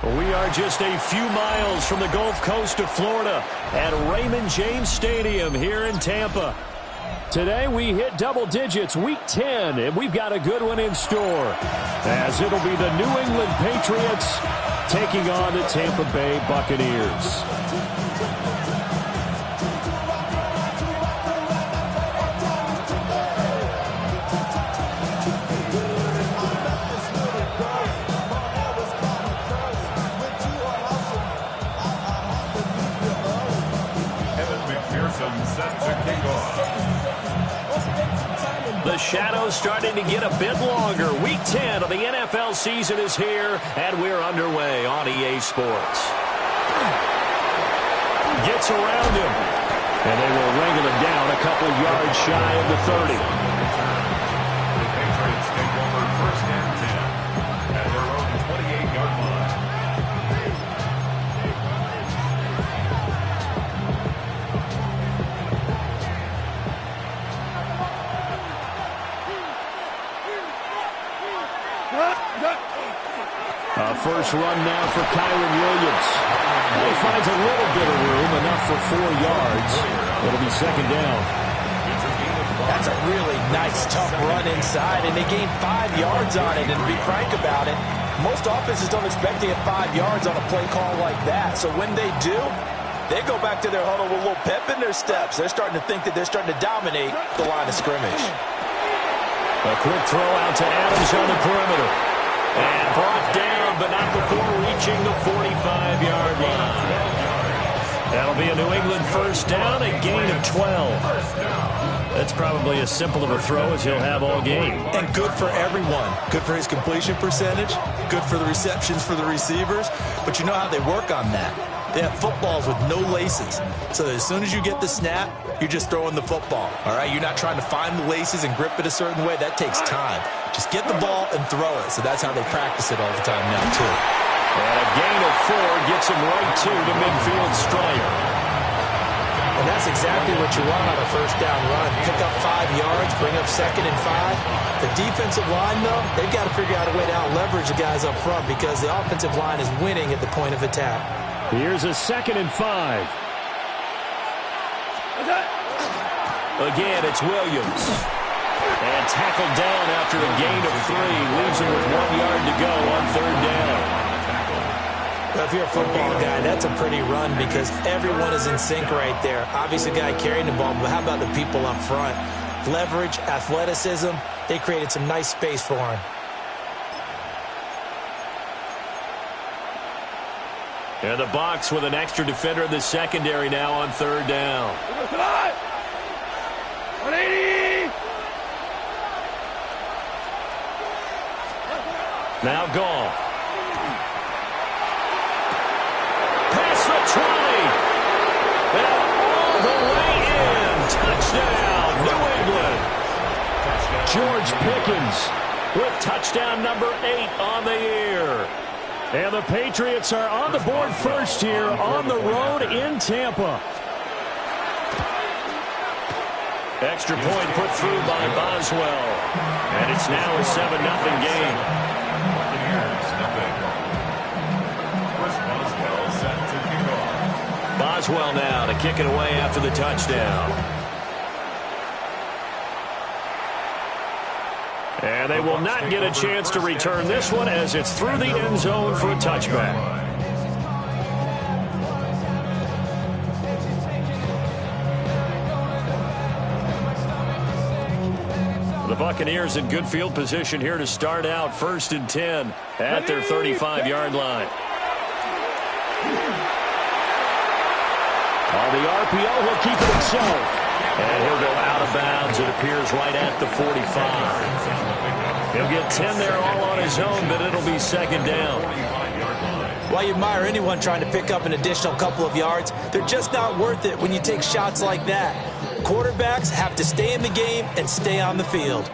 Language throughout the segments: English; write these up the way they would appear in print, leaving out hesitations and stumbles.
We are just a few miles from the Gulf Coast of Florida at Raymond James Stadium here in Tampa. Today we hit double digits, week 10, and we've got a good one in store, as it'll be the New England Patriots taking on the Tampa Bay Buccaneers. The shadow's starting to get a bit longer. Week 10 of the NFL season is here, and we're underway on EA Sports. Gets around him, and they will wrangle him down a couple yards shy of the 30. The Patriots take over first and 10 at their own 28-yard line. First run now for Kyren Williams. He finds a little bit of room, enough for 4 yards. It'll be second down. That's a really nice, tough run inside, and they gained 5 yards on it. And to be frank about it, most offenses don't expect to get 5 yards on a play call like that. So when they do, they go back to their huddle with a little pep in their steps. They're starting to think that they're starting to dominate the line of scrimmage. A quick throw out to Adams on the perimeter. And brought down, but not before reaching the 45-yard line. That'll be a New England first down, a gain of 12. That's probably as simple of a throw as he'll have all game. And good for everyone. Good for his completion percentage. Good for the receptions for the receivers. But you know how they work on that. They have footballs with no laces. So as soon as you get the snap, you're just throwing the football. All right? You're not trying to find the laces and grip it a certain way. That takes time. Just get the ball and throw it. So that's how they practice it all the time now, too. And a gain of 4 gets him right to the midfield stripe. And that's exactly what you want on a first down run. Pick up 5 yards, bring up second and 5. The defensive line, though, they've got to figure out a way to out-leverage the guys up front because the offensive line is winning at the point of attack. Here's a second and 5. Again, it's Williams. And tackled down after a gain of 3. Leaves him with 1 yard to go on third down. Well, if you're a football guy, that's a pretty run because everyone is in sync right there. Obviously, the guy carrying the ball, but how about the people up front? Leverage, athleticism, they created some nice space for him. And the box with an extra defender in the secondary now on third down. 180! Now gone. Past the 20. And all the way in. Touchdown, New England. George Pickens with touchdown number 8 on the year. And the Patriots are on the board first here on the road in Tampa. Extra point put through by Boswell. And it's now a 7-0 game. Boswell now to kick it away after the touchdown. And they will not get a chance to return this one as it's through the end zone for a touchback. The Buccaneers in good field position here to start out first and 10 at their 35-yard line. On the RPO, he'll keep it himself. And he'll go out of bounds, it appears, right at the 45. He'll get 10 there all on his own, but it'll be second down. While you admire anyone trying to pick up an additional couple of yards, they're just not worth it when you take shots like that. Quarterbacks have to stay in the game and stay on the field.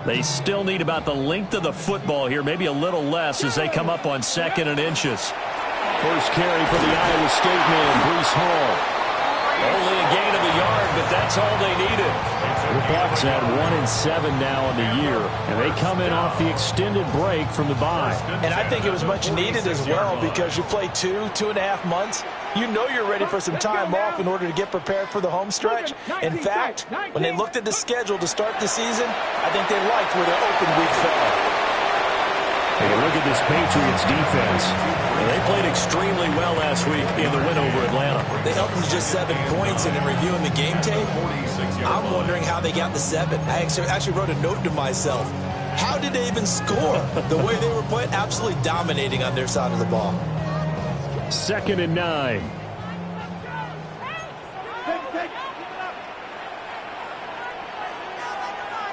They still need about the length of the football here, maybe a little less as they come up on second and inches. First carry for the Iowa State man, Breece Hall. Only a gain of a yard, but that's all they needed. The Bucs at 1-7 now on the year, and they come in off the extended break from the bye. And I think it was much needed as well because you play 2.5 months. You know you're ready for some time off in order to get prepared for the home stretch. In fact, when they looked at the schedule to start the season, I think they liked where their open week fell. Hey, look at this Patriots defense. They played extremely well last week in the win over Atlanta. They held them to just 7 points, and in reviewing the game tape, I'm wondering how they got the 7. I actually wrote a note to myself. How did they even score? The way they were playing, absolutely dominating on their side of the ball. 2nd and 9.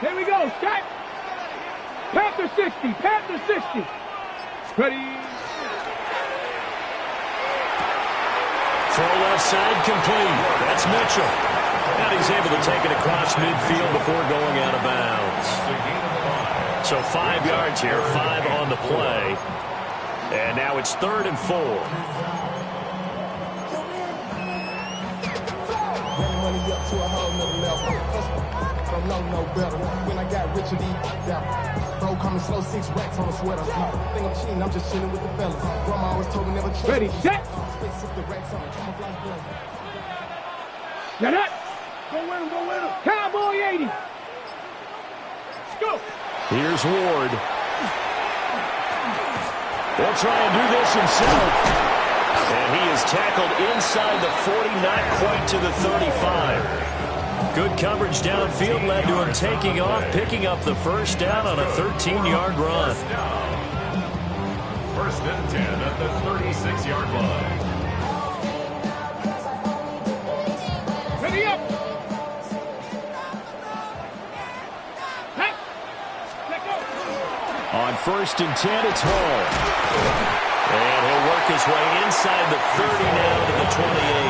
Here we go, Scott. Panther 60, Panther 60. Ready. Throw left side complete. That's Mitchell. And he's able to take it across midfield before going out of bounds. So 5 yards here, 5 on the play. And now it's 3rd and 4. Money up to a whole nother level. Don't know no better. When I got rich and bro coming slow, 6 racks on a sweater. Think I'm cheating, I'm just chilling with the fellas. Grandma always told me never trust. Ready, set. Get up. Go with him, go with him. Cowboy 80. Let's go. Here's Ward. They'll try and do this himself. And he is tackled inside the 40, not quite to the 35. Good coverage downfield led to him taking off, picking up the first down on a 13-yard run. 1st and 10 at the 36-yard line. Ready up. Hey. Let go. On 1st and 10, it's Hall. And he'll work his way inside the 30 now to the 28.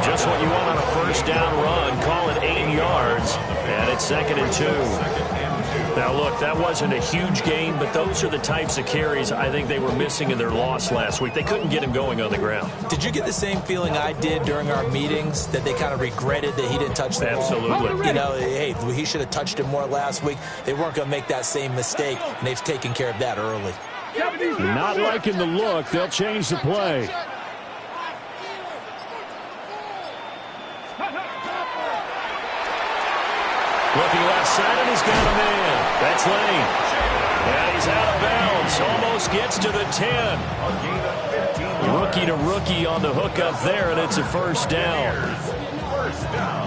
Just what you want on a first down run. Call it 8 yards. And it's 2nd and 2. Now, look, that wasn't a huge gain, but those are the types of carries I think they were missing in their loss last week. They couldn't get him going on the ground. Did you get the same feeling I did during our meetings, that they kind of regretted that he didn't touch the ball? Absolutely. You know, hey, he should have touched it more last week. They weren't going to make that same mistake, and they've taken care of that early. Not liking the look. They'll change the play. Looking left side, and he's got a man. That's Lane. And he's out of bounds. Almost gets to the 10. Rookie to rookie on the hook up there, and it's a first down.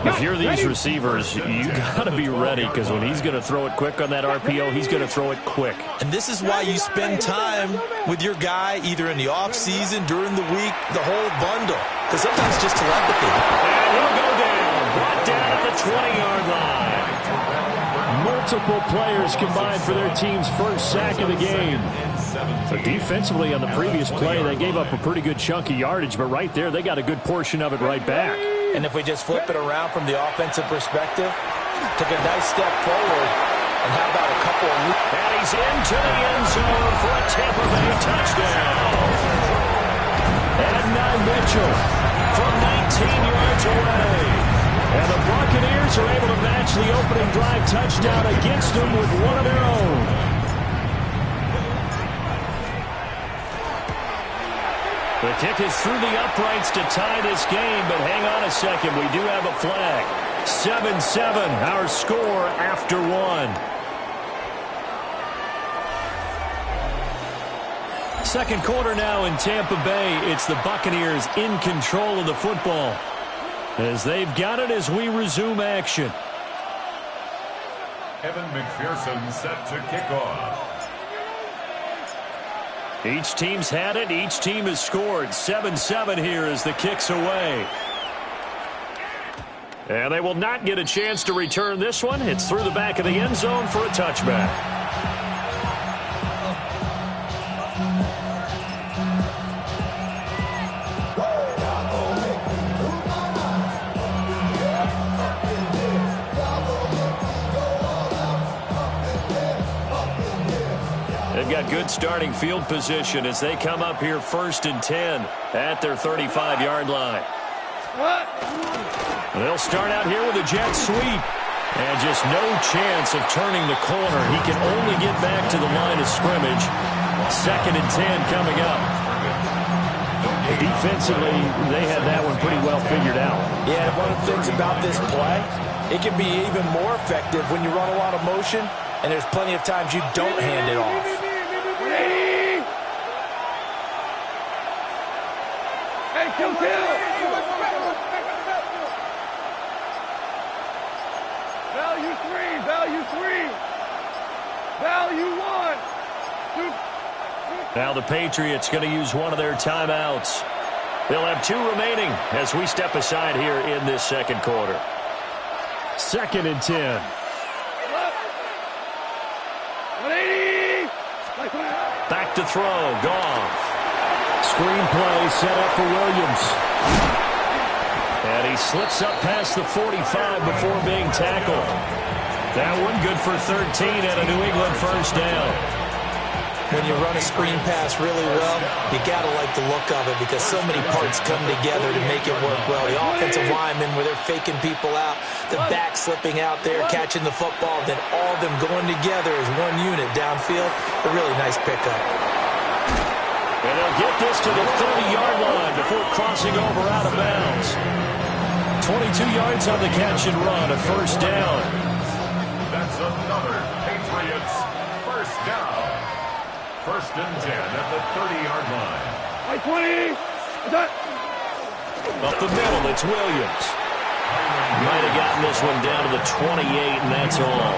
If you're these receivers, you got to be ready, because when he's going to throw it quick on that RPO, he's going to throw it quick. And this is why you spend time with your guy either in the offseason, during the week, the whole bundle. Because sometimes just telepathy. And he'll go down. Brought down at the 20-yard line. Multiple players combined for their team's first sack of the game. But defensively on the previous play, they gave up a pretty good chunk of yardage, but right there, they got a good portion of it right back. And if we just flip it around from the offensive perspective, took a nice step forward, and how about a couple of... And he's into the end zone for a Tampa Bay touchdown. And now Mitchell from 19 yards away. And the Buccaneers are able to match the opening drive touchdown against them with one of their own. The kick is through the uprights to tie this game, but hang on a second. We do have a flag. 7-7, our score after 1. Second quarter now in Tampa Bay. It's the Buccaneers in control of the football, as they've got it as we resume action. Evan McPherson set to kick off. Each team's had it. Each team has scored. 7-7 here as the kick's away. And they will not get a chance to return this one. It's through the back of the end zone for a touchback. They've got good starting field position as they come up here 1st and 10 at their 35-yard line. They'll start out here with a jet sweep. And just no chance of turning the corner. He can only get back to the line of scrimmage. 2nd and 10 coming up. Defensively, they had that one pretty well figured out. Yeah, one of the things about this play, it can be even more effective when you run a lot of motion, and there's plenty of times you don't hand it off. Hey, kill. Value 3, value 3. Value 1. Now the Patriots going to use one of their timeouts. They'll have 2 remaining as we step aside here in this 2nd quarter. 2nd and 10. 180. Back to throw. Goff. Screenplay set up for Williams. And he slips up past the 45 before being tackled. That one good for 13 and a New England first down. When you run a screen pass really well, you got to like the look of it because so many parts come together to make it work well. The offensive linemen, where they're faking people out, the back slipping out there, catching the football, then all of them going together as one unit downfield. A really nice pickup. And they'll get this to the 30-yard line before crossing over out of bounds. 22 yards on the catch and run, a first down. That's another Patriots first down. 1st and 10 at the 30-yard line. 20. Up the middle, it's Williams. Might have gotten this one down to the 28, and that's all.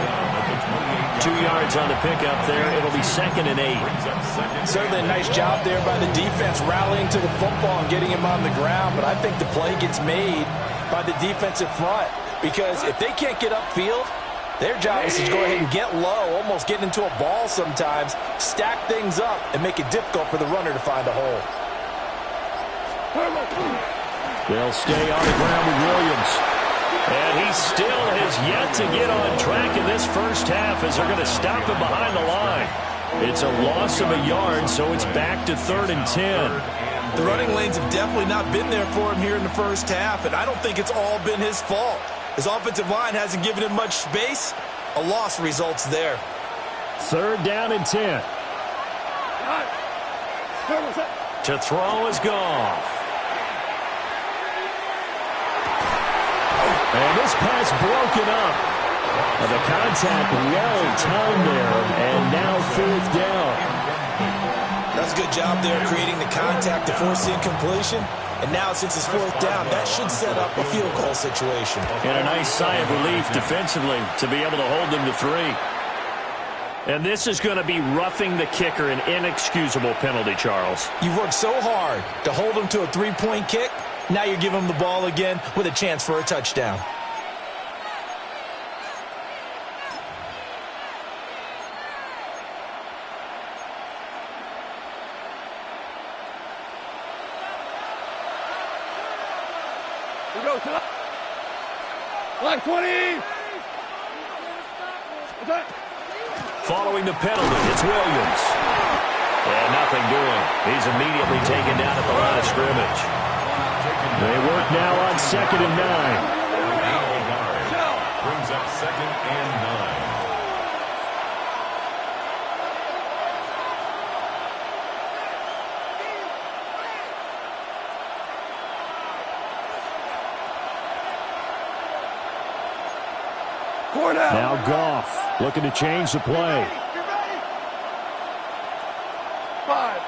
2 yards on the pickup there. It'll be 2nd and 8. Certainly a nice job there by the defense rallying to the football and getting him on the ground, but I think the play gets made by the defensive front because if they can't get upfield, their job is to go ahead and get low, almost get into a ball sometimes, stack things up, and make it difficult for the runner to find a hole. They'll stay on the ground with Williams. And he still has yet to get on track in this first half as they're going to stop him behind the line. It's a loss of a yard, so it's back to 3rd and 10. The running lanes have definitely not been there for him here in the first half, and I don't think it's all been his fault. His offensive line hasn't given him much space. A loss results there. 3rd down and 10. To throw is Goff. And this pass broken up. The contact well timed there, and now 4th down. That's a good job there creating the contact to force the incompletion. And now, since it's 4th down, that should set up a field goal situation. And a nice sigh of relief defensively to be able to hold them to 3. And this is going to be roughing the kicker, an inexcusable penalty, Charles. You've worked so hard to hold them to a 3-point kick. Now you give them the ball again with a chance for a touchdown. Like 20. Following the penalty, it's Williams. And nothing doing. He's immediately taken down at the line of scrimmage. They work now on 2nd and 9. Brings up 2nd and 9. Now Goff looking to change the play. 5.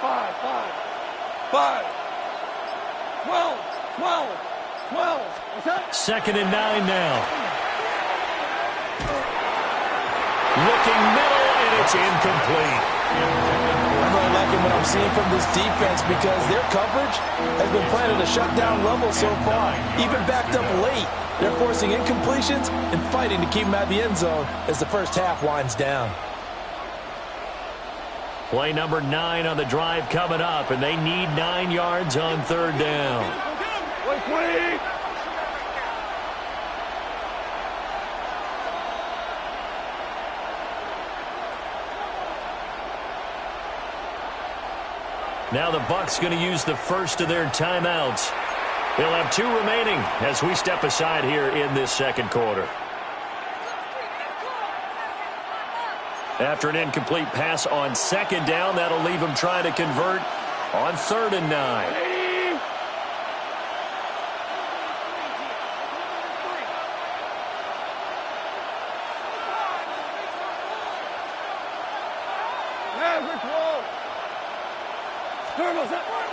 12. What's that? 2nd and 9 now. Looking middle, and it's incomplete. I'm really liking what I'm seeing from this defense because their coverage has been playing at a shutdown level so far. Even backed up late, they're forcing incompletions and fighting to keep them out of the end zone as the first half winds down. Play number 9 on the drive coming up, and they need 9 yards on 3rd down. Wait, 20. Now the Bucs going to use the first of their timeouts. They'll have 2 remaining as we step aside here in this second quarter. After an incomplete pass on second down, that'll leave them trying to convert on 3rd and 9.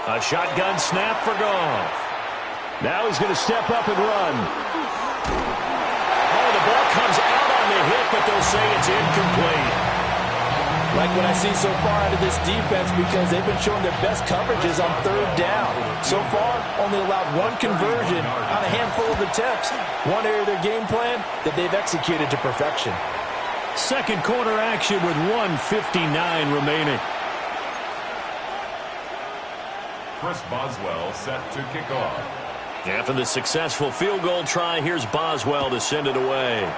A shotgun snap for Goff. Now he's going to step up and run. Oh, the ball comes out on the hit, but they'll say it's incomplete. Like what I see so far out of this defense, because they've been showing their best coverages on 3rd down. So far, only allowed 1 conversion on a handful of attempts. One area of their game plan that they've executed to perfection. Second quarter action with 1:59 remaining. Chris Boswell set to kick off. After the successful field goal try, here's Boswell to send it away.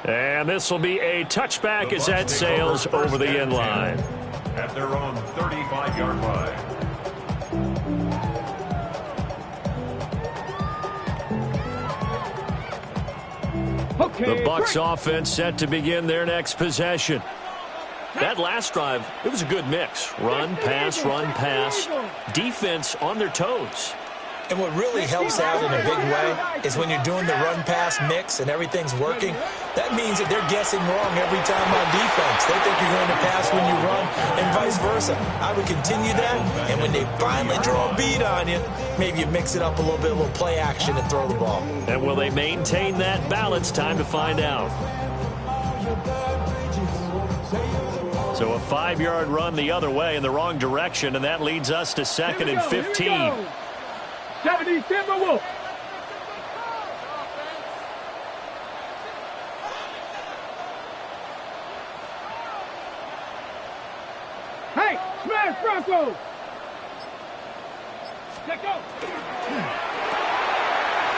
And this will be a touchback as that sails over the end line. At their own 35-yard line. The Bucs offense set to begin their next possession. That last drive, it was a good mix. Run, pass, defense on their toes. And what really helps out in a big way is when you're doing the run-pass mix and everything's working, that means that they're guessing wrong every time on defense. They think you're going to pass when you run and vice versa. I would continue that, and when they finally draw a beat on you, maybe you mix it up a little bit, a little play action and throw the ball. And will they maintain that balance? Time to find out. So a 5-yard run the other way in the wrong direction, and that leads us to 2nd and 15. 70 Timberwolves. Hey, smash Broncos. Let go.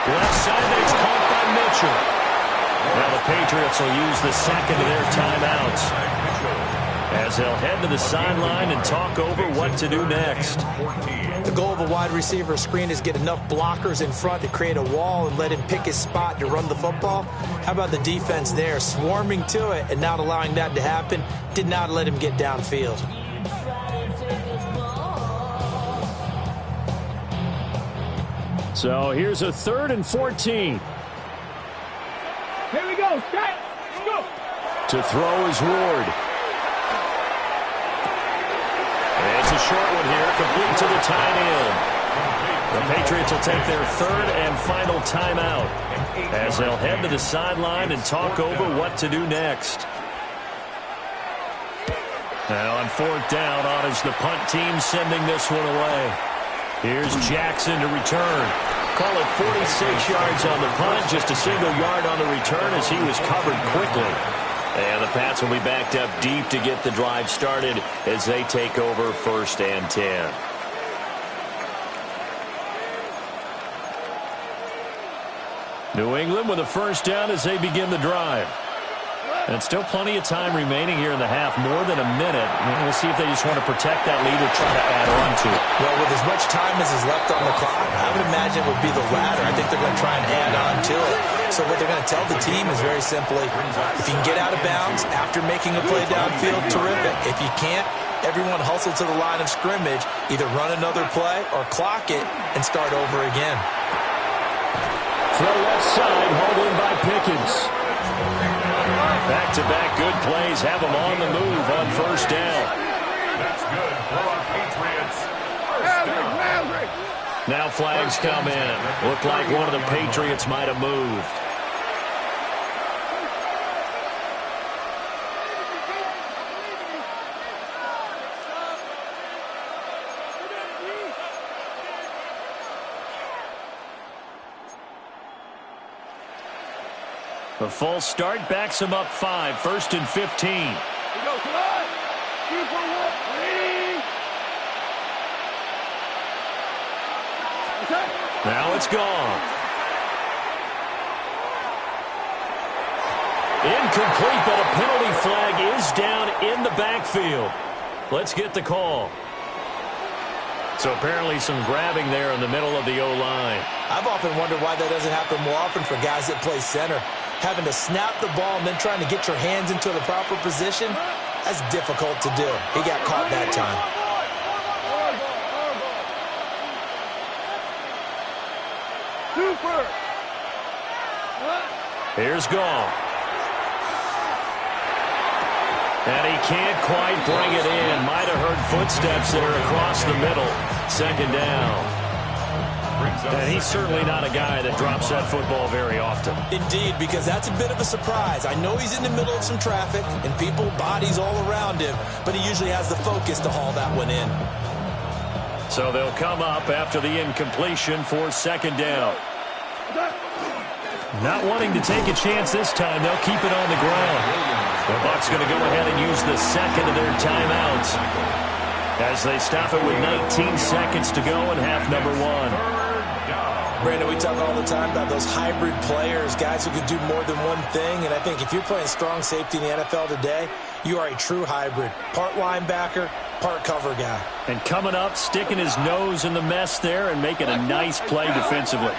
Left side, it's caught by Mitchell. Now the Patriots will use the second of their timeouts as they'll head to the sideline and talk over what to do next. The goal of a wide receiver screen is get enough blockers in front to create a wall and let him pick his spot to run the football. How about the defense there, swarming to it and not allowing that to happen? Did not let him get downfield. So here's a 3rd and 14. Here we go, Scott. Let's go. To throw is Ward. It's a short one here, complete to the tight end. The Patriots will take their 3rd and final timeout as they'll head to the sideline and talk over what to do next. Now on 4th down, on is the punt team sending this one away. Here's Jackson to return. Call it 46 yards on the punt, just a single yard on the return as he was covered quickly. And the Pats will be backed up deep to get the drive started as they take over 1st and 10. New England with a 1st down as they begin the drive. And still plenty of time remaining here in the half, more than a minute. We'll see if they just want to protect that lead or try to add on to it. Well, with as much time as is left on the clock, I would imagine it would be the latter. I think they're going to try and add on to it. So what they're going to tell the team is very simply, if you can get out of bounds after making a play downfield, terrific. If you can't, everyone hustle to the line of scrimmage, either run another play or clock it and start over again. Throw left side, hauled in by Pickens. Back-to-back good plays have them on the move on 1st down. That's good for our Patriots. 1st down. Now flags come in. Looked like one of the Patriots might have moved. The full start backs him up 5, 1st and 15. We go, come on. 2 for 1. Now it's gone. Incomplete, but a penalty flag is down in the backfield. Let's get the call. So apparently some grabbing there in the middle of the O-line. I've often wondered why that doesn't happen more often for guys that play center. Having to snap the ball and then trying to get your hands into the proper position, that's difficult to do. He got caught that time. Super. Here's Goff. And he can't quite bring it in. Might have heard footsteps there across the middle. Second down. And he's certainly not a guy that drops that football very often. Indeed, because that's a bit of a surprise. I know he's in the middle of some traffic and people, bodies all around him, but he usually has the focus to haul that one in. So they'll come up after the incompletion for second down. Not wanting to take a chance this time, they'll keep it on the ground. The Bucs going to go ahead and use the second of their timeouts as they stop it with 19 seconds to go in half number one. Brandon, we talk all the time about those hybrid players, guys who can do more than one thing, and I think if you're playing strong safety in the NFL today, you are a true hybrid. Part linebacker, part cover guy. And coming up, sticking his nose in the mess there and making a nice play defensively.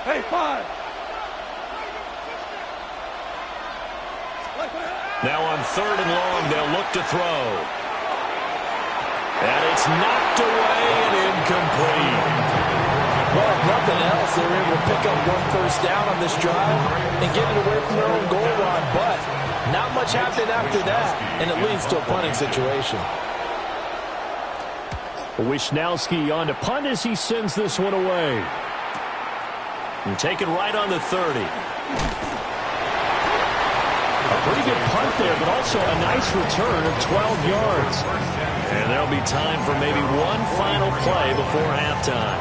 Hey, 5. Now on third and long, they'll look to throw. And it's knocked away and incomplete. Well, if nothing else, they were able to pick up one first down on this drive and get it away from their own goal line. But not much happened after that, and it leads to a punting situation. Wishnowski on to punt as he sends this one away. And taken right on the 30. A pretty good punt there, but also a nice return of 12 yards. And there'll be time for maybe one final play before halftime.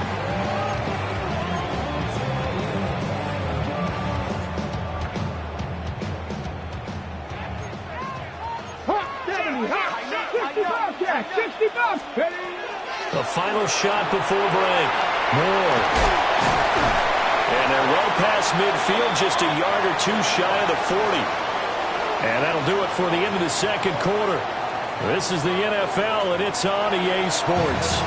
The final shot before break. Moore. And they're well past midfield, just a yard or two shy of the 40. And that'll do it for the end of the second quarter. This is the NFL, and it's on EA Sports.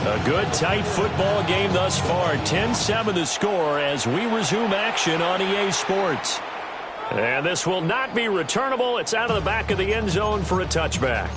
A good, tight football game thus far. 10-7 the score as we resume action on EA Sports. And this will not be returnable. It's out of the back of the end zone for a touchback.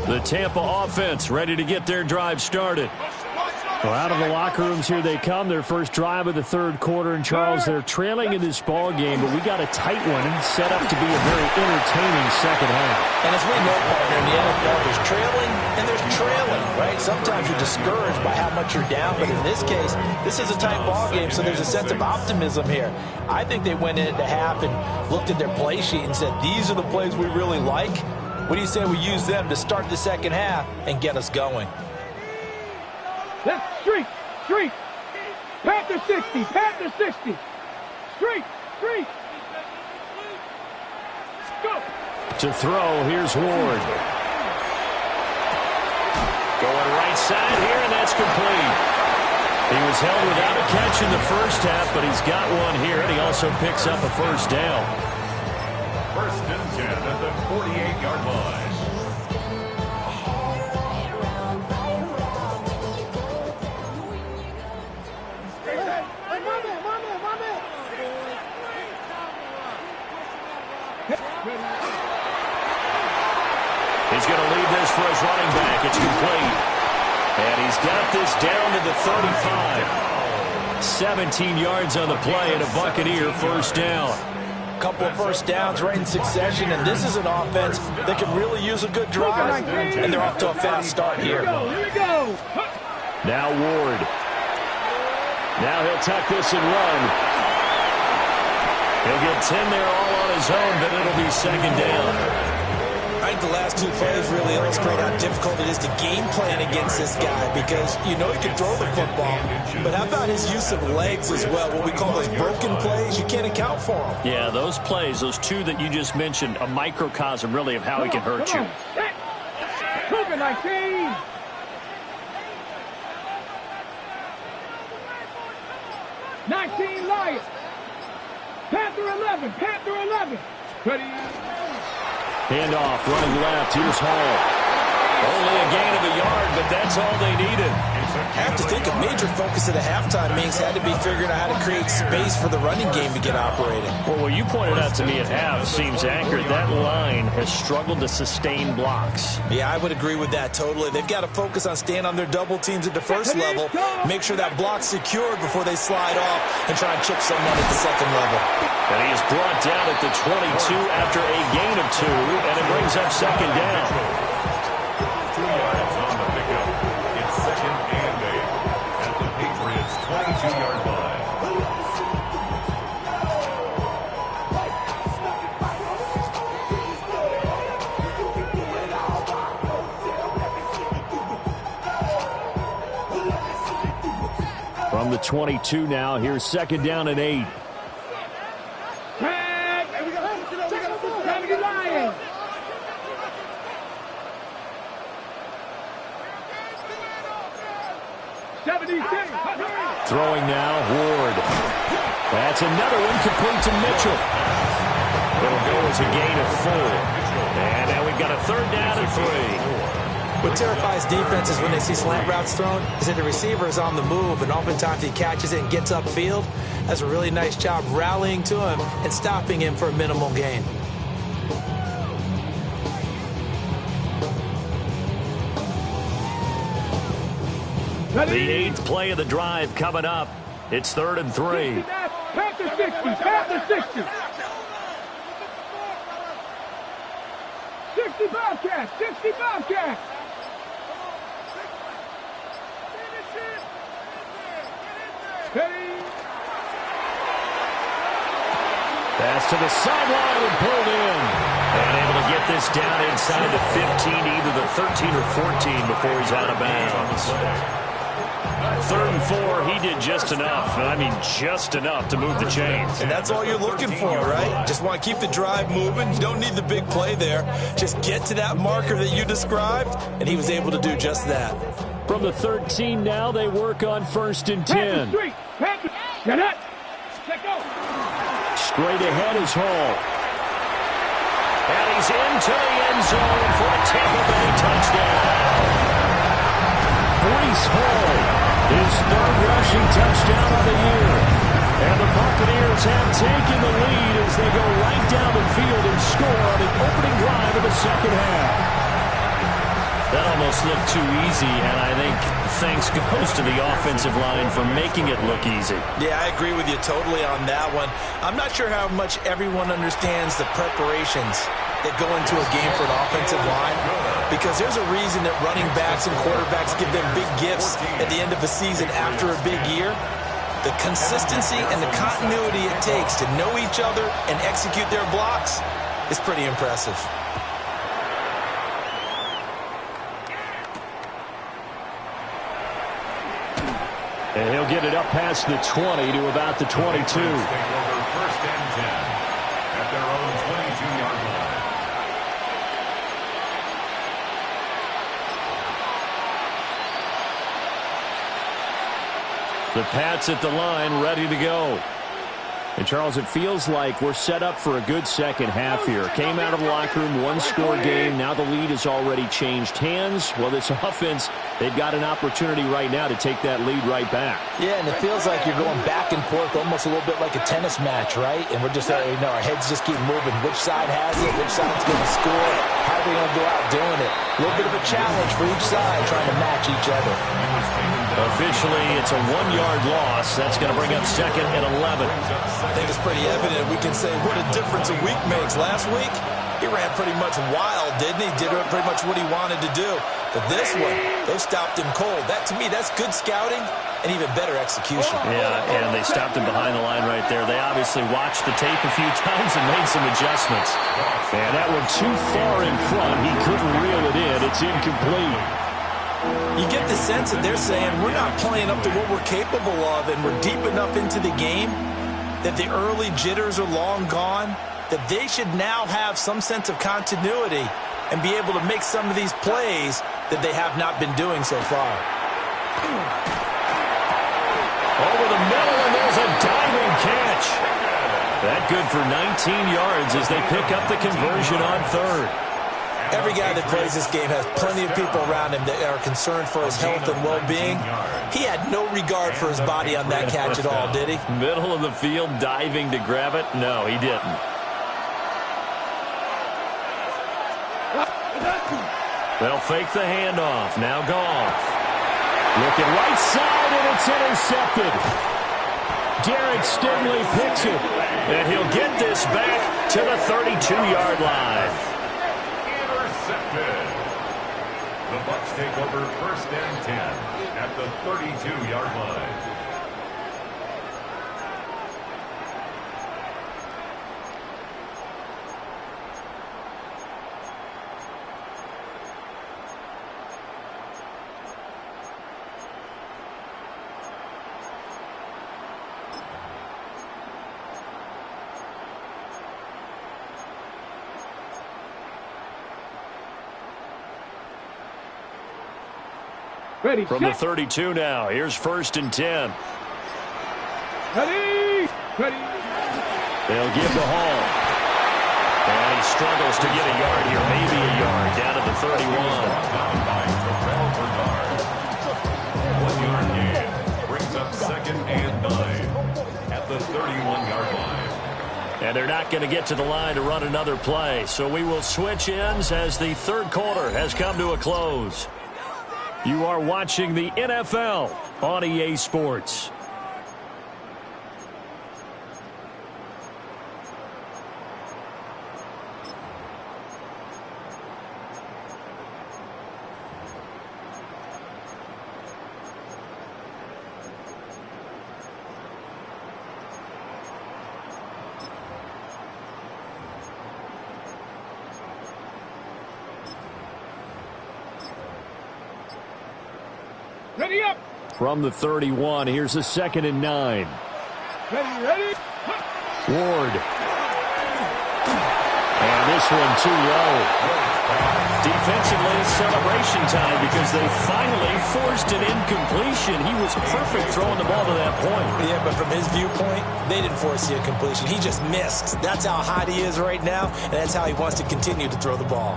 The Tampa offense ready to get their drive started. Well, out of the locker rooms here they come. Their first drive of the third quarter. And, Charles, they're trailing in this ball game, but we got a tight one set up to be a very entertaining second half. And as we know, partner, in the NFL, there's trailing and there's trailing, right? Sometimes you're discouraged by how much you're down, but in this case, this is a tight ball game, so there's a sense of optimism here. I think they went into half and looked at their play sheet and said, these are the plays we really like. What do you say we use them to start the second half and get us going? Left, street. Panther 60, Panther 60. Street. Go. To throw, here's Ward. Going right side here, and that's complete. He was held without a catch in the first half, but he's got one here, and he also picks up a first down. First and 10 at the 48-yard line. He's going to leave this for his running back. It's complete. And he's got this down to the 35. 17 yards on the play and a Buccaneer first down. Couple of first downs right in succession, and this is an offense that can really use a good drive, and they're off to a fast start here. Here we go. Now Ward. Now he'll tuck this and run. He'll get 10 there all on his own, but it'll be second down. I think the last two plays really illustrate how difficult it is to game plan against this guy because you know he can throw the football, but how about his use of legs as well? What we call those broken plays, you can't account for them. Yeah, those plays, those two that you just mentioned, a microcosm really of how he can hurt you. Move it, 19. Lions. Panther 11. Panther 11. Ready. Handoff, running left. Here's Hall. Only a gain of a yard, but that's all they needed. I have to think a major focus at the halftime means had to be figuring out how to create space for the running game to get operating. Well, what you pointed out to me at half seems accurate. That line has struggled to sustain blocks. Yeah, I would agree with that totally. They've got to focus on staying on their double teams at the first level, make sure that block's secured before they slide off and try and chip someone at the second level. And he is brought down at the 22 after a gain of 2, and it brings up second down. 2 yards on the pickup. It's second and 8 at the Patriots' 22-yard line. From the 22 now, here's second down and 8. Throwing now, Ward. That's another incomplete to Mitchell. It'll go as a gain of 4. And now we've got a third down and 3. What terrifies defenses when they see slant routes thrown is that the receiver is on the move, and oftentimes he catches it and gets upfield. Does a really nice job rallying to him and stopping him for a minimal gain. The 8th play of the drive coming up. It's 3rd and 3. Panther 60. Panther 60. 60 Bobcats. 60 Bobcats. Pass to the sideline and pulled in. And able to get this down inside the 15, either the 13 or 14 before he's out of bounds. 3rd and 4, he did just enough. I mean, just enough to move the chains. And that's all you're looking for, right? Just want to keep the drive moving. You don't need the big play there. Just get to that marker that you described, and he was able to do just that. From the 13 now, they work on 1st and 10. Get it. Let go. Straight ahead is Hall. And he's into the end zone for a Tampa Bay touchdown. Breece Hall, his 3rd rushing touchdown of the year. And the Buccaneers have taken the lead as they go right down the field and score on the opening drive of the second half. That almost looked too easy, and I think thanks goes to the offensive line for making it look easy. Yeah, I agree with you totally on that one. I'm not sure how much everyone understands the preparations that go into a game for an offensive line, because there's a reason that running backs and quarterbacks give them big gifts at the end of the season after a big year. The consistency and the continuity it takes to know each other and execute their blocks is pretty impressive. And he'll get it up past the 20 to about the 22. 1st and 10 at their own 22-yard line. The Pats at the line, ready to go. And, Charles, it feels like we're set up for a good second half here. Came out of the locker room, one-score game. Now the lead has already changed hands. Well, this offense, they've got an opportunity right now to take that lead right back. Yeah, and it feels like you're going back and forth almost a little bit like a tennis match, right? And we're just, our heads just keep moving. Which side has it? Which side's going to score? How are they going to go out doing it? A little bit of a challenge for each side trying to match each other. Officially, it's a 1-yard loss. That's going to bring up 2nd and 11. I think it's pretty evident. We can say what a difference a week makes. Last week, he ran pretty much wild, didn't he? Did pretty much what he wanted to do. But this one, They've stopped him cold. That, to me, that's good scouting and even better execution. Yeah, and they stopped him behind the line right there. They obviously watched the tape a few times and made some adjustments. And that one too far in front. He couldn't reel it in. It's incomplete. You get the sense that they're saying we're not playing up to what we're capable of, and we're deep enough into the game that the early jitters are long gone, that they should now have some sense of continuity and be able to make some of these plays that they have not been doing so far. Over the middle, and there's a diving catch. That good for 19 yards as they pick up the conversion on third. Every guy that plays this game has plenty of people around him that are concerned for his health and well-being. He had no regard for his body on that catch at all, did he? Middle of the field, diving to grab it? No, he didn't. They'll fake the handoff. Now Goff. Looking right side, and it's intercepted. Derek Stingley picks it, and he'll get this back to the 32-yard line. Intercepted. The Bucs take over 1st and 10 at the 32-yard line. Ready, From the 32 now, here's 1st and 10. Ready. They'll give to Hall. And he struggles to get a yard here, maybe a yard, down to the 31. Down by Terrell Bernard. 1 yard gain brings up 2nd and 9 at the 31-yard line. And they're not going to get to the line to run another play. So we will switch ends as the third quarter has come to a close. You are watching the NFL on EA Sports. Ready up. From the 31, here's a 2nd and 9. Ready. Ward. And this one too low. Defensively, celebration time because they finally forced an incompletion. He was perfect throwing the ball to that point. Yeah, but from his viewpoint, they didn't force the incompletion. He just missed. That's how hot he is right now, and that's how he wants to continue to throw the ball.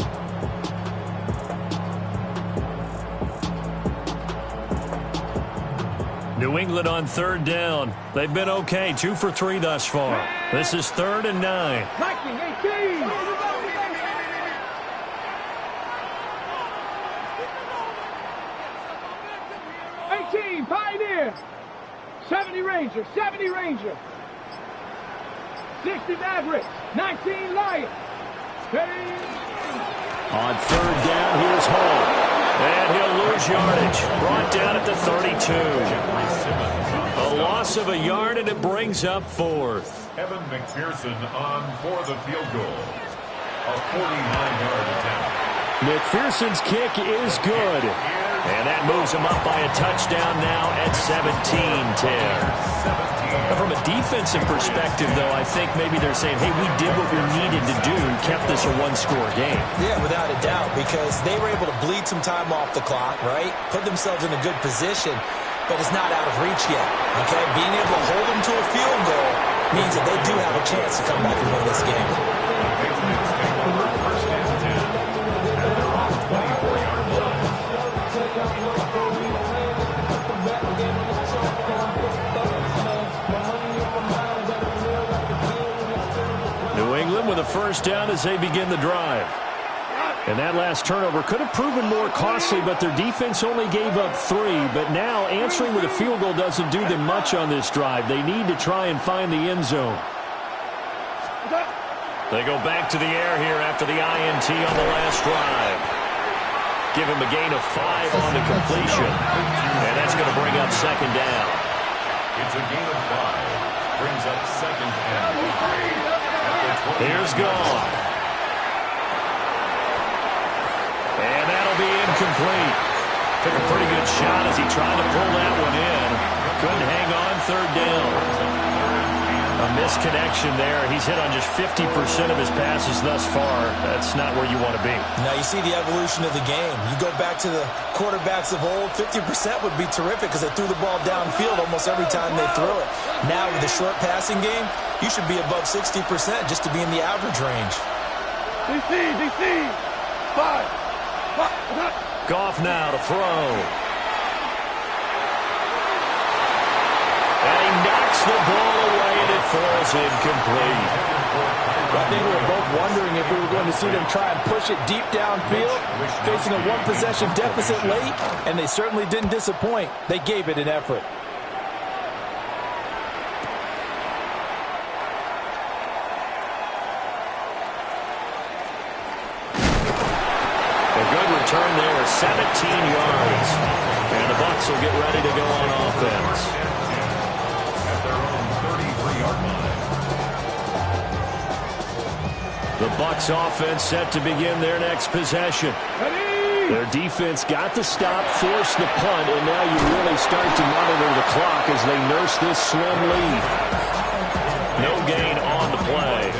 New England on 3rd down. They've been okay, 2 for 3 thus far. This is 3rd and 9. Viking 18. 18, Pioneer. 70 Ranger. 60 Mavericks. 19 Lions. Ready. On 3rd down, here's Hall. And he'll lose yardage. Brought down at the 32. A loss of a yard, and it brings up 4th. Evan McPherson on for the field goal. A 49-yard attempt. McPherson's kick is good. And that moves him up by a touchdown now at 17-10. From a defensive perspective, though, I think maybe they're saying, hey, we did what we needed to do, kept this a one-score game. Yeah, without a doubt, because they were able to bleed some time off the clock, right? Put themselves in a good position, but it's not out of reach yet, okay? Being able to hold them to a field goal means that they do have a chance to come back and win this game. Patriots take over 1st and 10 at their own 24-yard line. New England with a 1st down as they begin the drive. And that last turnover could have proven more costly, but their defense only gave up 3. But now answering with a field goal doesn't do them much on this drive. They need to try and find the end zone. They go back to the air here after the INT on the last drive. Give him a gain of 5 on the completion. And that's going to bring up second down. It's a gain of 5. Brings up second and 5. Here's Goff. And that'll be incomplete. Took a pretty good shot as he tried to pull that one in. Couldn't hang on third down. A misconnection there. He's hit on just 50% of his passes thus far. That's not where you want to be. Now you see the evolution of the game. You go back to the quarterbacks of old, 50% would be terrific because they threw the ball downfield almost every time they threw it. Now with the short passing game, you should be above 60% just to be in the average range. DC. 5. Goff now to throw. And he knocks the ball away and it falls incomplete. I think we were both wondering if we were going to see them try and push it deep downfield, facing a one-possession deficit late, and they certainly didn't disappoint. They gave it an effort. A good return there, 17 yards. And the Bucs will get ready to go on offense. The Bucs offense set to begin their next possession. Their defense got the stop, forced the punt, and now you really start to monitor the clock as they nurse this slim lead. No gain on the play.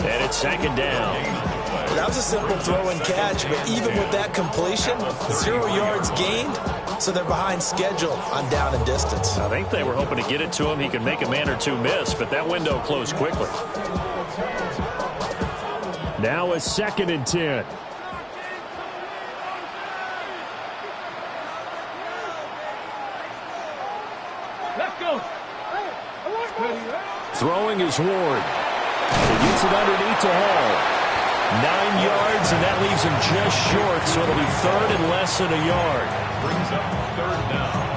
And it's second down. That was a simple throw and catch, but even with that completion, 0 yards gained, so they're behind schedule on down and distance. I think they were hoping to get it to him. He could make a man or two miss, but that window closed quickly. Now a 2nd and 10. Let's go. Throwing is Ward. He gets it underneath to Hall. 9 yards, and that leaves him just short, so it'll be third and less than a yard. Brings up third down.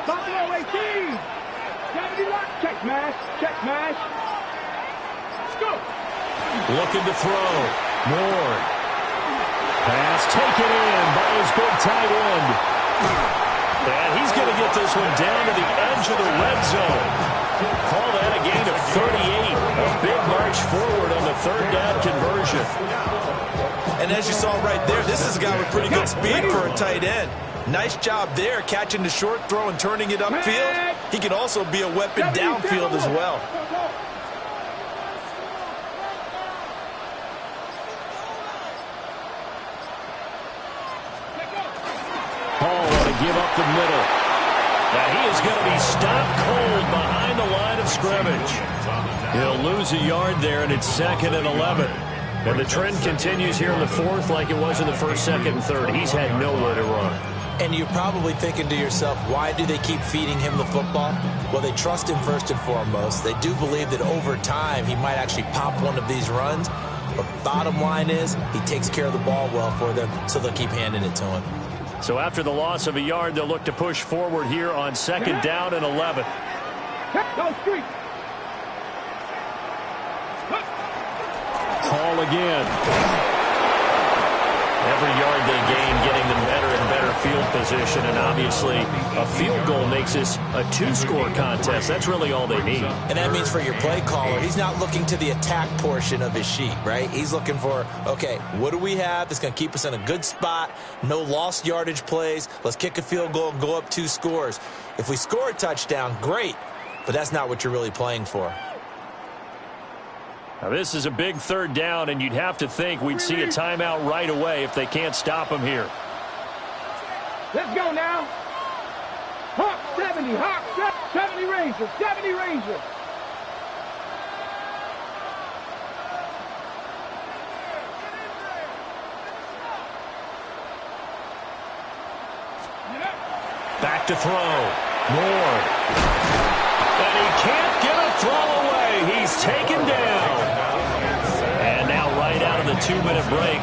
Buffalo 18. 70 lock. Check smash. Scoop. Looking to throw. Ward. Pass taken in by his big tight end. And he's going to get this one down to the edge of the red zone. Call that a gain of 38. A big march forward on the third down conversion. And as you saw right there, this is a guy with pretty good speed for a tight end. Nice job there, catching the short throw and turning it upfield. He can also be a weapon downfield as well. Hall to give up the middle. Now he is going to be stopped cold behind the line of scrimmage. He'll lose a yard there, and it's 2nd and 11. And the trend continues here in the 4th like it was in the 1st, 2nd, and 3rd. He's had nowhere to run. And you're probably thinking to yourself, why do they keep feeding him the football? Well, they trust him first and foremost. They do believe that over time he might actually pop one of these runs. But bottom line is he takes care of the ball well for them, so they'll keep handing it to him. So after the loss of a yard, they'll look to push forward here on 2nd down and 11. Go street. Hall again. Every yard they gain, getting them better and better field position, and obviously a field goal makes this a 2-score contest. That's really all they need. And that means for your play caller, he's not looking to the attack portion of his sheet, right? He's looking for, okay, what do we have that's going to keep us in a good spot? No lost yardage plays. Let's kick a field goal and go up 2 scores. If we score a touchdown, great, but that's not what you're really playing for. Now this is a big 3rd down, and you'd have to think we'd see a timeout right away if they can't stop him here. Let's go now. Hawk 70, Hawk 70 Rangers, 70 Rangers. Back to throw. Ward. And he can't get a throw away. He's taken down. And now right out of the 2-minute break,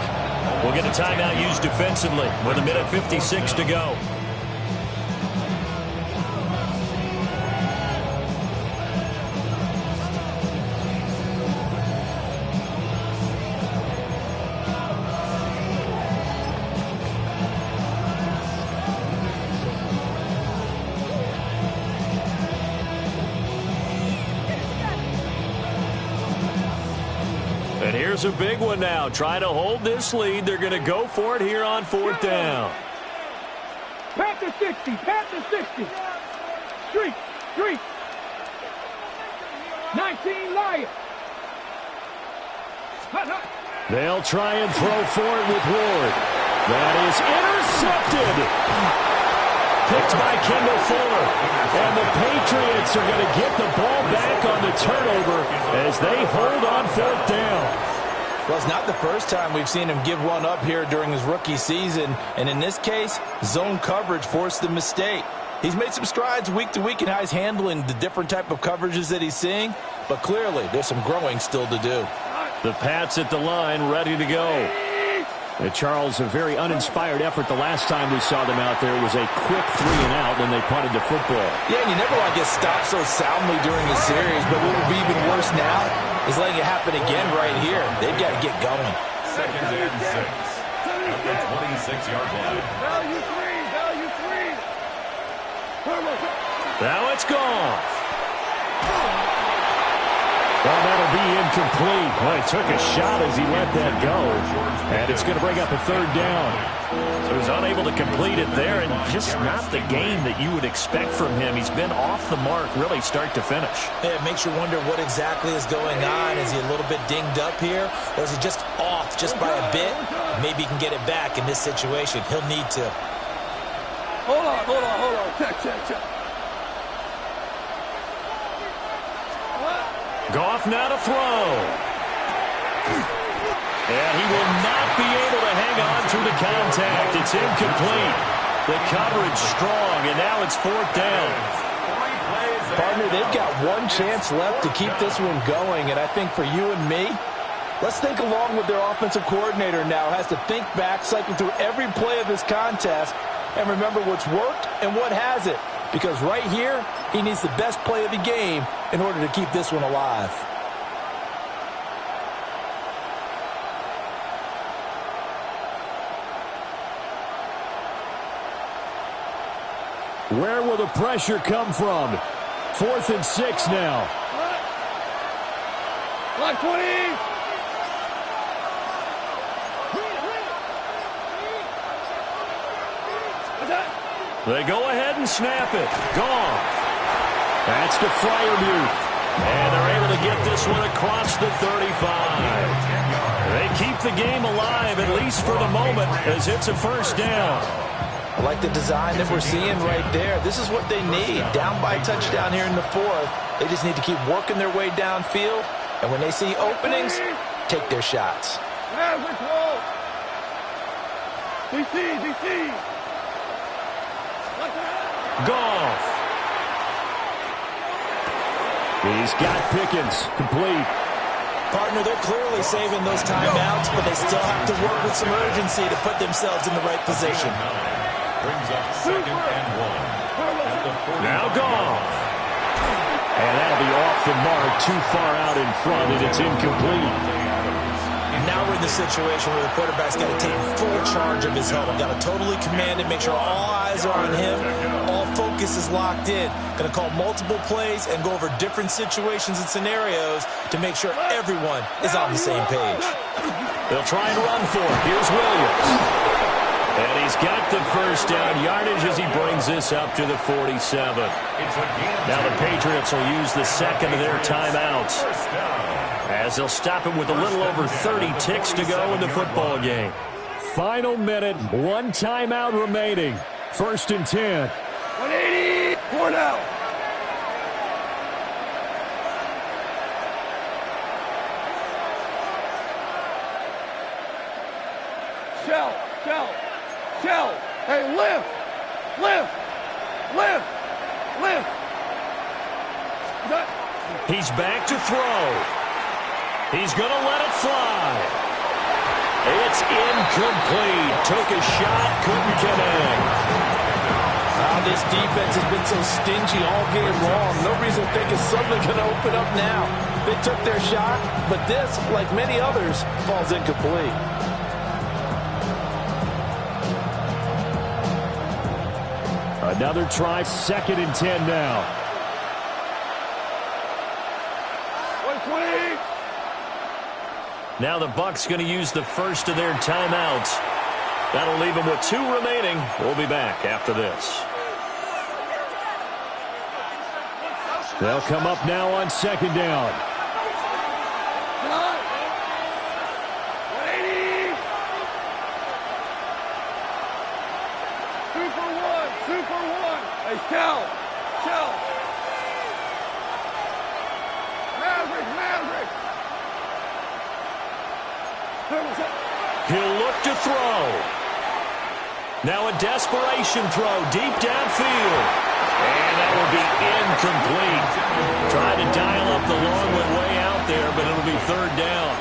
we'll get a timeout used defensively with 1:56 to go. And here's a big one now. Trying to hold this lead. They're going to go for it here on 4th down. Panther 60. Panther 60. Street. Street. 19 Lions. They'll try and throw for it with Ward. That is intercepted. Picked by Kendall Fuller. And the Patriots are going to get the ball back on the turnover as they hold on 4th down. Well, it's not the first time we've seen him give one up here during his rookie season. And in this case, zone coverage forced the mistake. He's made some strides week to week in how he's handling the different type of coverages that he's seeing. But clearly, there's some growing still to do. The Pats at the line, ready to go. Charles, a very uninspired effort the last time we saw them out there. It was a quick 3-and-out, and they punted the football. Yeah, and you never want to get stopped so soundly during the series, but what would be even worse now is letting it happen again right here. They've got to get going. 2nd and 6 at the 26-yard line. Value three. Now it's gone. Well, that'll be incomplete. Well, he took a shot as he let that go. And it's going to bring up a 3rd down. So he's unable to complete it there, and just not the game that you would expect from him. He's been off the mark really start to finish. Yeah, it makes you wonder what exactly is going on. Is he a little bit dinged up here, or is he just off just by a bit? Maybe he can get it back in this situation. He'll need to. Hold on. Check. Goff now to throw. And he will not be able to hang on through the contact. It's incomplete. The coverage strong, and now it's 4th down. Partner, they've got one chance left to keep this one going, and I think for you and me, let's think along with their offensive coordinator now. Has to think back, cycle through every play of this contest, and remember what's worked and what hasn't. Because right here, he needs the best play of the game in order to keep this one alive. Where will the pressure come from? 4th and 6 now. Block 20. They go ahead and snap it. Goff. That's to Freiermuth. And they're able to get this one across the 35. They keep the game alive, at least for the moment, as it's a 1st down. I like the design that we're seeing right there. This is what they need. Down by a touchdown here in the 4th. They just need to keep working their way downfield. And when they see openings, take their shots. DC. Goff. He's got Pickens. Complete. Partner, they're clearly saving those timeouts, but they still have to work with some urgency to put themselves in the right position. Brings up 2nd and 1. Now Goff. And that'll be off the mark, too far out in front, and it's incomplete. Now we're in the situation where the quarterback's got to take full charge of his helmet. Got to totally command it, make sure all eyes are on him. All focus is locked in. Going to call multiple plays and go over different situations and scenarios to make sure everyone is on the same page. They'll try and run for it. Here's Williams. And he's got the 1st down yardage as he brings this up to the 47. Now the Patriots will use the 2nd of their timeouts, as they'll stop him with a little over 30 ticks to go in the football game. Final minute, 1 timeout remaining. 1st and 10. 180. 4 down. Shell. Hey, lift. Lift. Lift. He's back to throw. He's going to let it fly. It's incomplete. Took a shot, couldn't connect. This defense has been so stingy all game long. No reason to think it's suddenly going to open up now. They took their shot, but this, like many others, falls incomplete. Another try, 2nd and 10 now. 120. Now the Bucs going to use the first of their timeouts. That'll leave them with 2 remaining. We'll be back after this. They'll come up now on 2nd down. 180. 2 for 1. 2 for 1. Hey, Cal. Maverick. He'll look to throw. Now a desperation throw deep downfield. And that will be incomplete. Trying to dial up the long way out there, but it'll be 3rd down.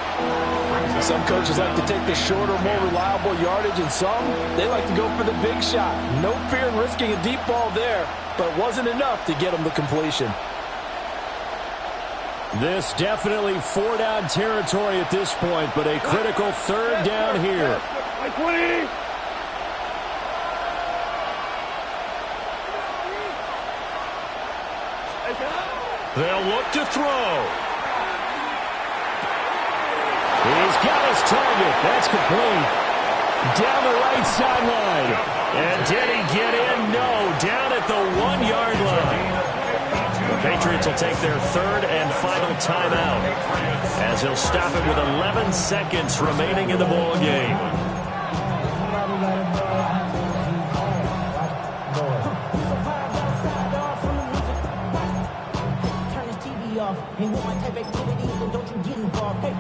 Some coaches like to take the shorter, more reliable yardage, and some, they like to go for the big shot. No fear in risking a deep ball there, but it wasn't enough to get them the completion. This definitely 4-down territory at this point, but a critical 3rd down here. 20. They'll look to throw. He's got his target. That's complete. Down the right sideline. And did he get in? No. Down at the 1-yard line. The Patriots will take their 3rd and final timeout as he'll stop it with 11 seconds remaining in the ball game. And with my type activities, then don't you get involved. Hey, I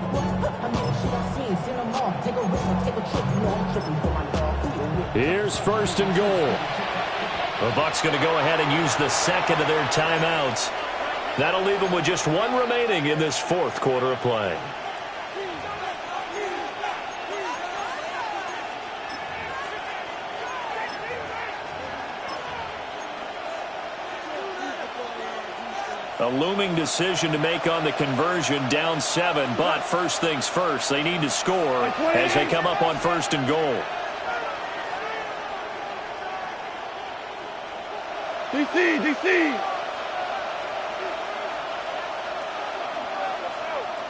know the shit I've seen. Send them off. Take a risk and take a trip. You know I'm tripping for my dog. Here's 1st and goal. The Bucs going to go ahead and use the 2nd of their timeouts. That'll leave them with just 1 remaining in this 4th quarter of play. A looming decision to make on the conversion, down 7, but first things first, they need to score as they come up on 1st and goal. DC.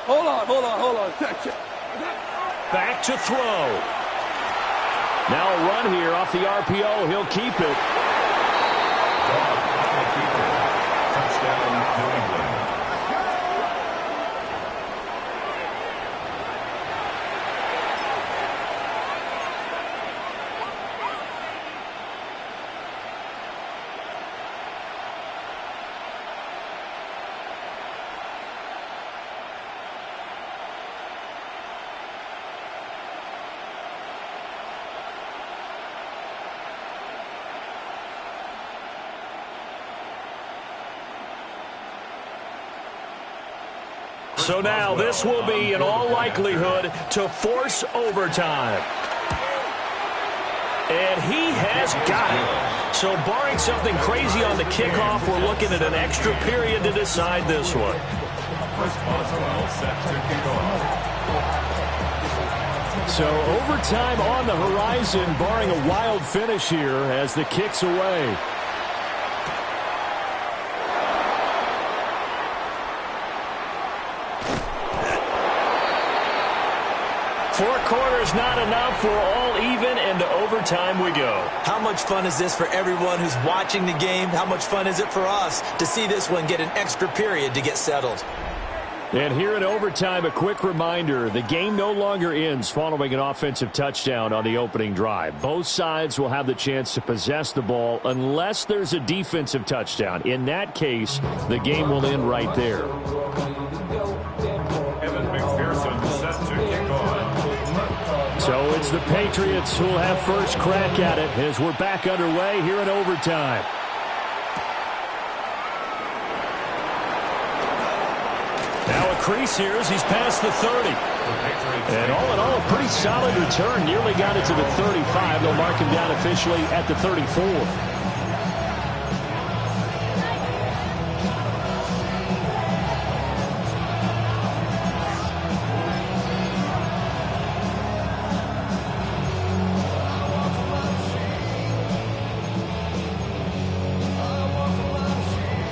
Hold on. Check. Back to throw. Now a run here off the RPO. He'll keep it. Touchdown, New England. So now this will be, in all likelihood, to force overtime. And he has got it. So barring something crazy on the kickoff, we're looking at an extra period to decide this one. Chris Boswell set to kick off. So overtime on the horizon, barring a wild finish here as the kick's away. Four quarters not enough. We're all even, and to overtime we go. How much fun is this for everyone who's watching the game? How much fun is it for us to see this one get an extra period to get settled? And here in overtime, a quick reminder, the game no longer ends following an offensive touchdown on the opening drive. Both sides will have the chance to possess the ball unless there's a defensive touchdown. In that case, the game will end right there. Evan McPherson set to kick off. So it's the Patriots who will have first crack at it as we're back underway here in overtime. crease here as he's past the 30. And all in all, a pretty solid return. Nearly got it to the 35. They'll mark him down officially at the 34.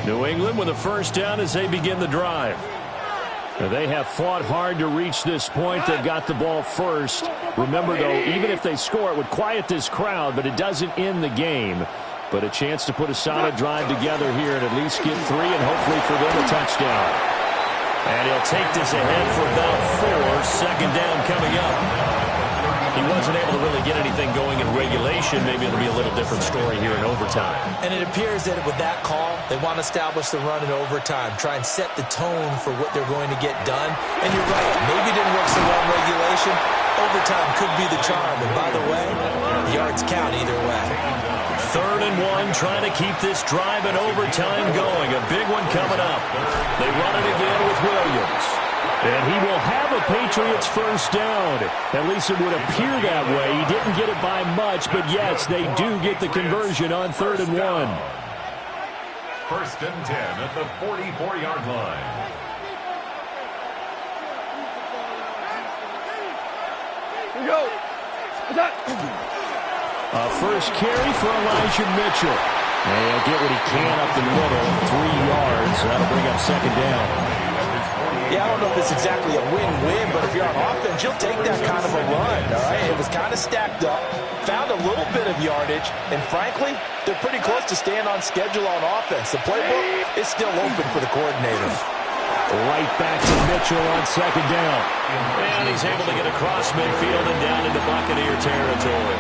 New England with a first down as they begin the drive. They have fought hard to reach this point. They've got the ball first. Remember, though, even if they score, it would quiet this crowd, but it doesn't end the game. But a chance to put a solid drive together here and at least get 3 and hopefully for them a touchdown. And he'll take this ahead for about 4. Second down coming up. He wasn't able to really get anything going in regulation. Maybe it'll be a little different story here in overtime. And it appears that with that call, they want to establish the run in overtime, try and set the tone for what they're going to get done. And you're right, maybe it didn't work so well in regulation. Overtime could be the charm. And by the way, the yards count either way. 3rd and 1, trying to keep this drive in overtime going. A big one coming up. They run it again with Williams. And he will have a Patriots first down. At least it would appear that way. He didn't get it by much, but yes, they do get the conversion on 3rd and 1. 1st and 10 at the 44-yard line. Here we go. What's that? A first carry for Elijah Mitchell. And he'll get what he can up the middle, 3 yards. That'll bring up 2nd down. Yeah, I don't know if it's exactly a win-win, but if you're on offense, you'll take that kind of a run, all right? It was kind of stacked up, found a little bit of yardage, and frankly, they're pretty close to staying on schedule on offense. The playbook is still open for the coordinator. Right back to Mitchell on 2nd down. And he's able to get across midfield and down into Buccaneer territory.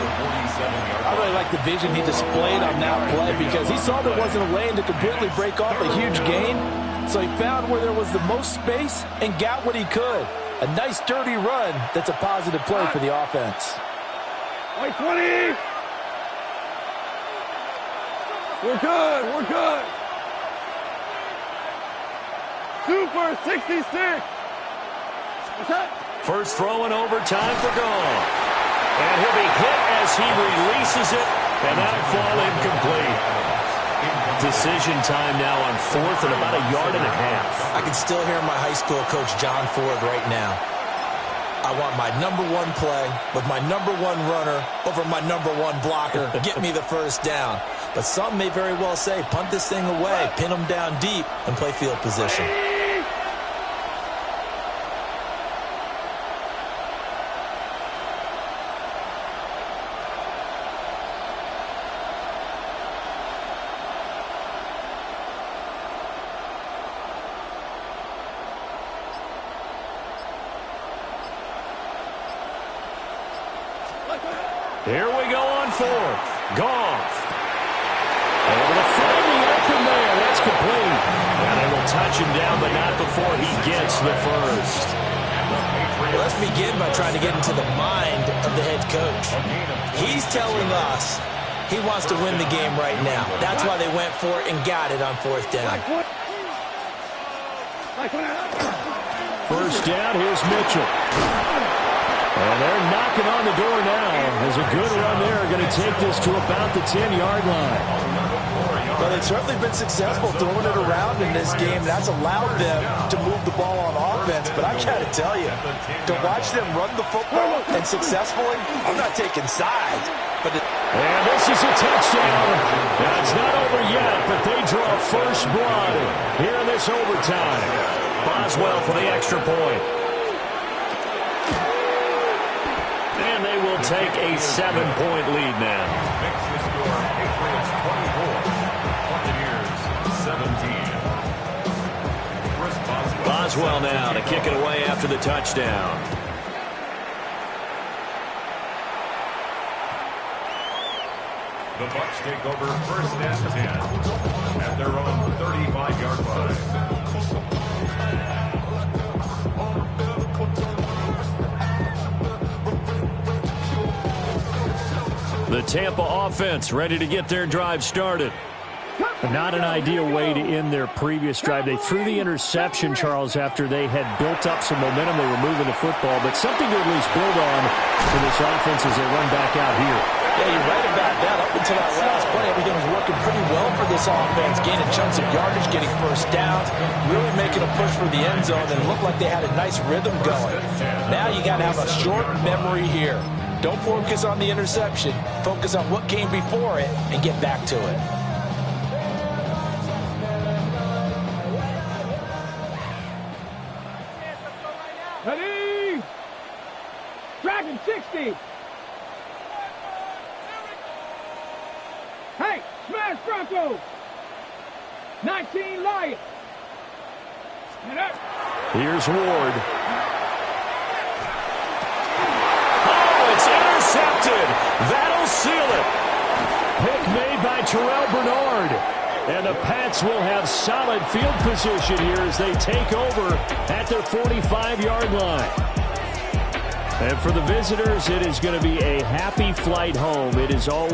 I really like the vision he displayed on that play because he saw there wasn't a lane to completely break off a huge gain. So he found where there was the most space and got what he could. A nice, dirty run that's a positive play for the offense. Wait, 20. We're good. We're good. Super 66. What's that? First throw in overtime for Goff. And he'll be hit as he releases it, and that'll fall incomplete. Decision time now on 4th and about 1.5 yards. I can still hear my high school coach, John Ford, right now. I want my number 1 play with my number 1 runner over my number 1 blocker. Get me the first down. But some may very well say, punt this thing away, pin them down deep, and play field position. Here we go on 4th. Goff. Able to find the open man. That's complete. And they will touch him down, but not before he gets the first. Well, let's begin by trying to get into the mind of the head coach. He's telling us he wants to win the game right now. That's why they went for it and got it on 4th down. First down, here's Mitchell. And they're knocking on the door now. There's a good run there. Going to take this to about the 10-yard line. Well, they've certainly been successful throwing it around in this game. That's allowed them to move the ball on offense. But I got to tell you, to watch them run the football and successfully, I'm not taking sides. And this is a touchdown. Now, it's not over yet, but they draw first blood here in this overtime. Boswell for the extra point. And they will take a 7-point lead now. Makes the score Patriots 24, Buccaneers 17. Chris Boswell now to kick it away after the touchdown. The Bucs take over 1st and 10 at their own 35-yard line. The Tampa offense ready to get their drive started. Not an ideal way to end their previous drive. They threw the interception, Charles, after they had built up some momentum. They were moving the football, but something to at least build on for this offense as they run back out here. Yeah, you're right about that. Up until that last play, everything was working pretty well for this offense, gaining chunks of yardage, getting first downs, really making a push for the end zone, and it looked like they had a nice rhythm going. Now you got to have a short memory here. Don't focus on the interception. Focus on what came before it and get back to it. Ready? Dragon 60. Hey, smash Bronco. 19 Lions. Stand up. Here's Ward. Oh, it's intercepted. That'll seal it. Pick made by Terrell Bernard. And the Pats will have solid field position here as they take over at their 45-yard line. And for the visitors, it is going to be a happy flight home. It is always